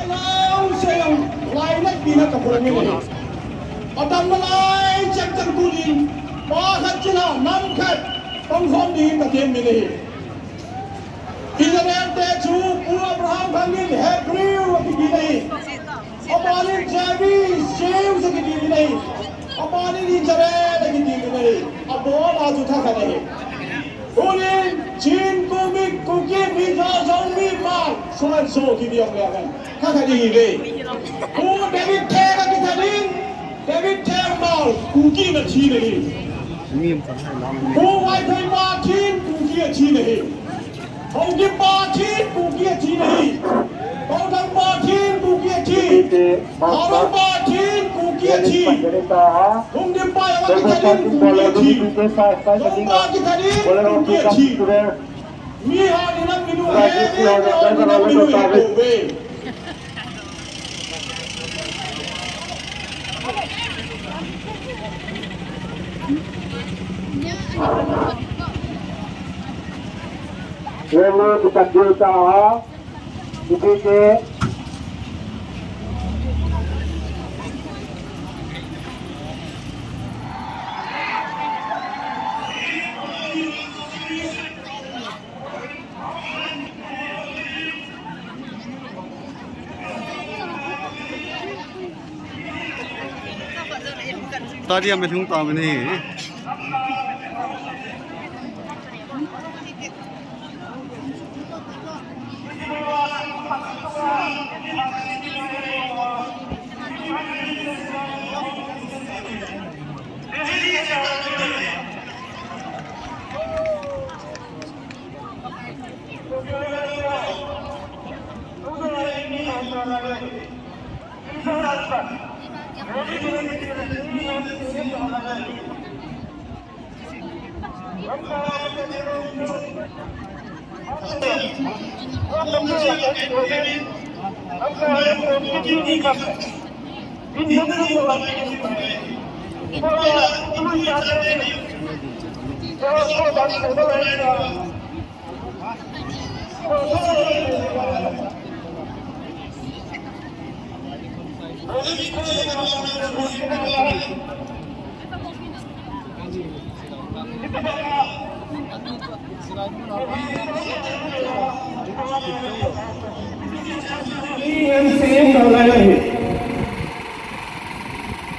Lao siêu lại nách đi nách cặp này. Ở đằng này chắc chắn tu đi. Ba khách chỉ là năm khách. Không không đi cả tiền mình đi. Israel te chu Abraham khamin Hebrew ki nahi Abani Javi Shev se ki nahi Abani Israel ki nahi Abol aju tha nahi Unin Chin Kuki Mija Jongmi Mar Soan so ki diam ya kan kha di ve Ku David Tega ki tadin David Tega Mar Kuki na chi nahi Ku Wai Thai Ma Chin Kuki chi nahi Haokip Party Kuki chi nahi Paolenlal Party Kuki chi Haokip Party Kuki chi Haokip Party Kuki chi Haokip Kuki chi Mi ha ni nam minu hai ni nam minu hai ko ve Lalu kita juta, kita tadi yang betul tahu ni.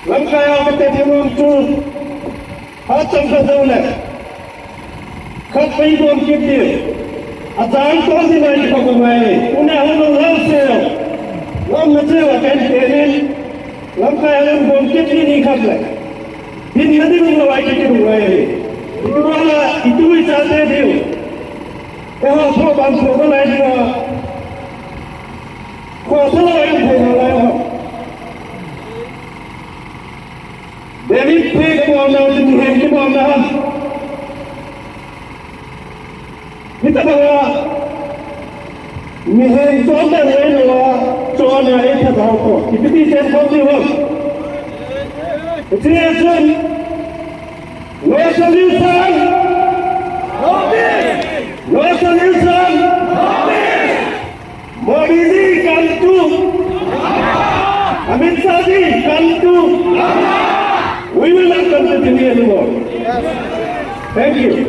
Langkah kita dimuncul, hacam keduanya, kapai dua kita, ajaran konsep ini pemulai, unang langsir, lamacet akan terin, langkah yang bangkit ini kapai, ini nanti mengelak kita mulai, itu bicara dia, kalau sobat sobat lainnya, kalau sobat yang pemulai. David Peg Paolenlal Haokip Paolenlal kita bawa mihen contoh lain lah contoh itu tahu kita bisa tahu Attention no solution no solution Modi ji come to Amit Shah ji come to We will not continue anymore. Thank you.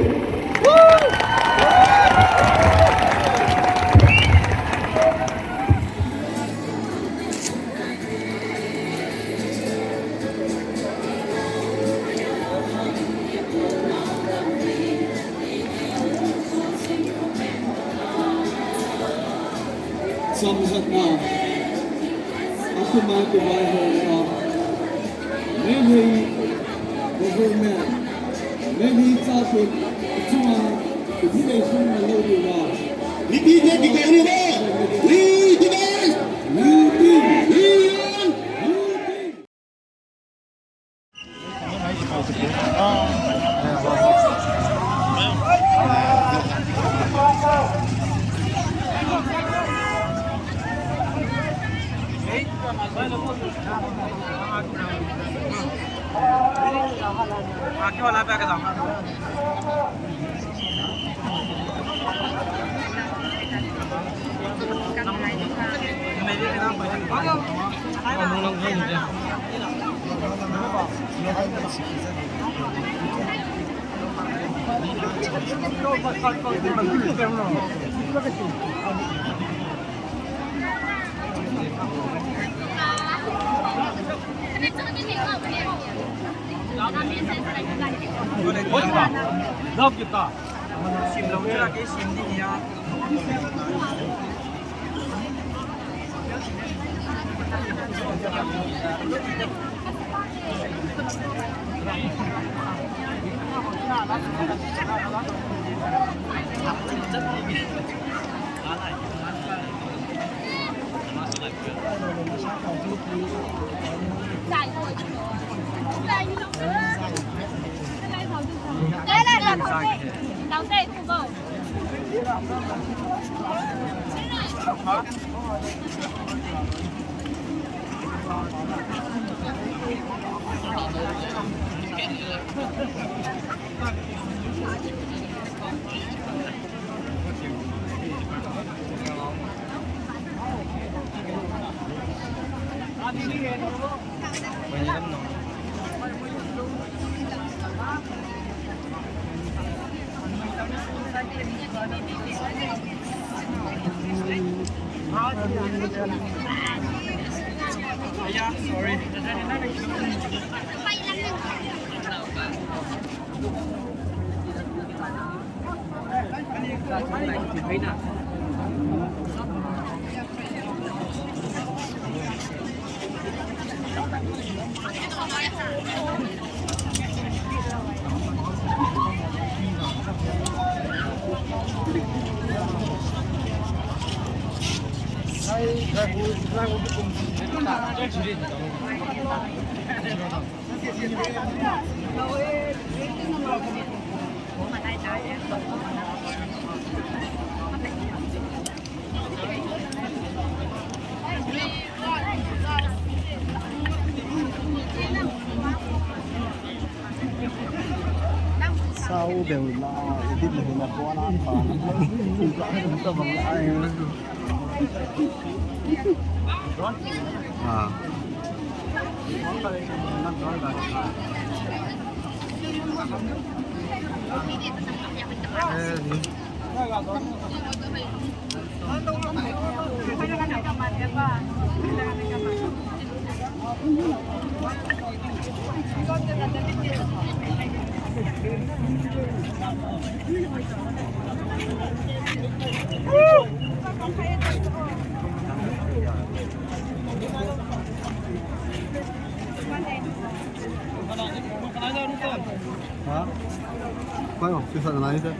Sums up now. Aku mau kembali maybe government, maybe traffic, cuma kita semua lalu lah. Ini dia kita ini dah. Ini dia. sau đều là tin là có nó còn không có bằng lại à hả? Quay không? Chưa sợ là này chứ?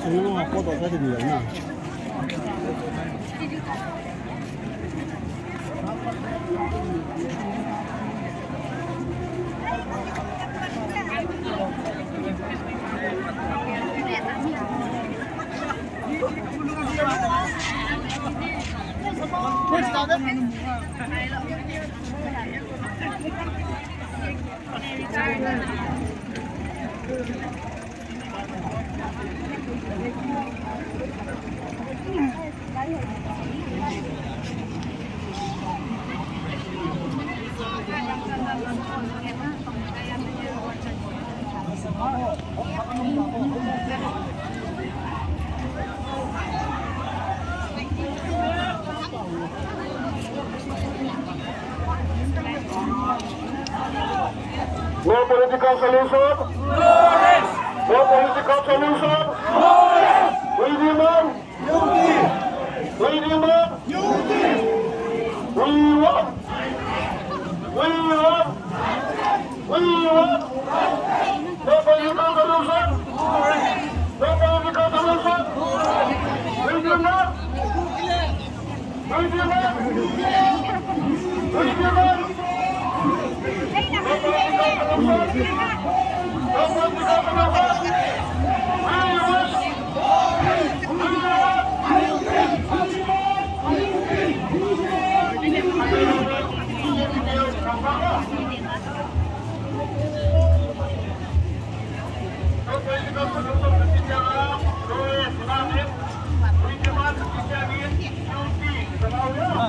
Số học có tổ cái gì đấy nhỉ? No political solution? No political solution? We demand unity. We demand unity. We want. No political solution? No political solution? We demand.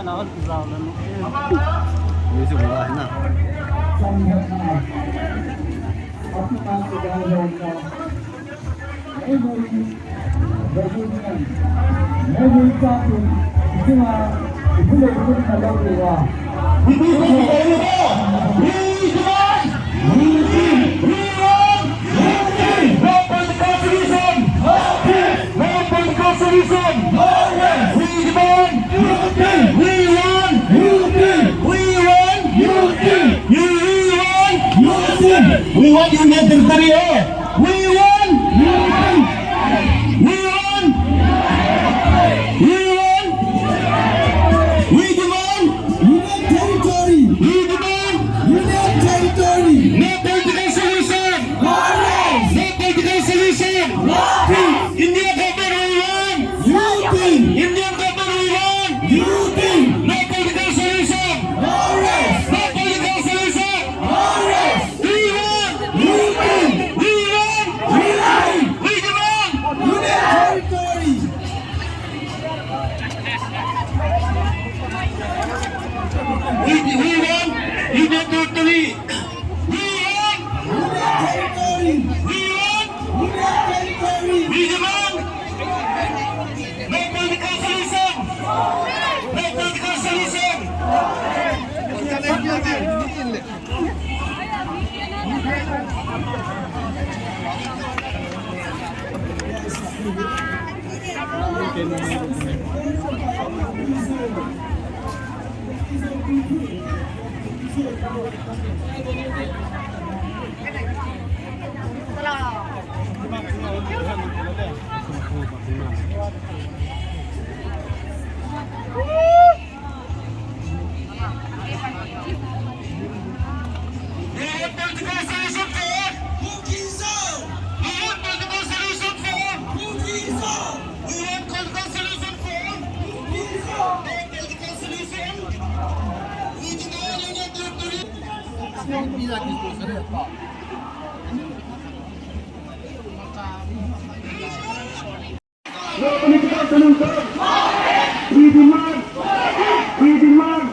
nó giàu là ví dụ là thế nào We want Union Territory. We want. We want. We want. We demand. Union territory. We demand. Union territory. No political solution. Violence. No political solution. Nothing. Indian government we want. Nothing. Indian government we want. Nothing. No political solution. Violence. No political solution. Violence. We want. Nothing. We want. Violence. We demand. Union territory. We want Union Territory. We want. Union territory. We want. Union territory. We demand. No political solution. No political solution. We want political solution for Kuki zone. We want political solution for Kuki zone. We want political solution for Kuki zone. No political solution. We demand Union Territory. No political solution. We demand. We demand.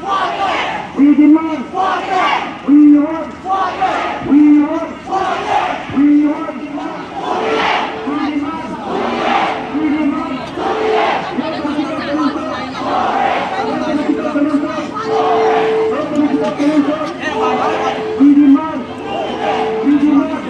We demand. We want. We want. We want. We demand. We demand. No political solution. No political solution. No political solution. We demand. We demand.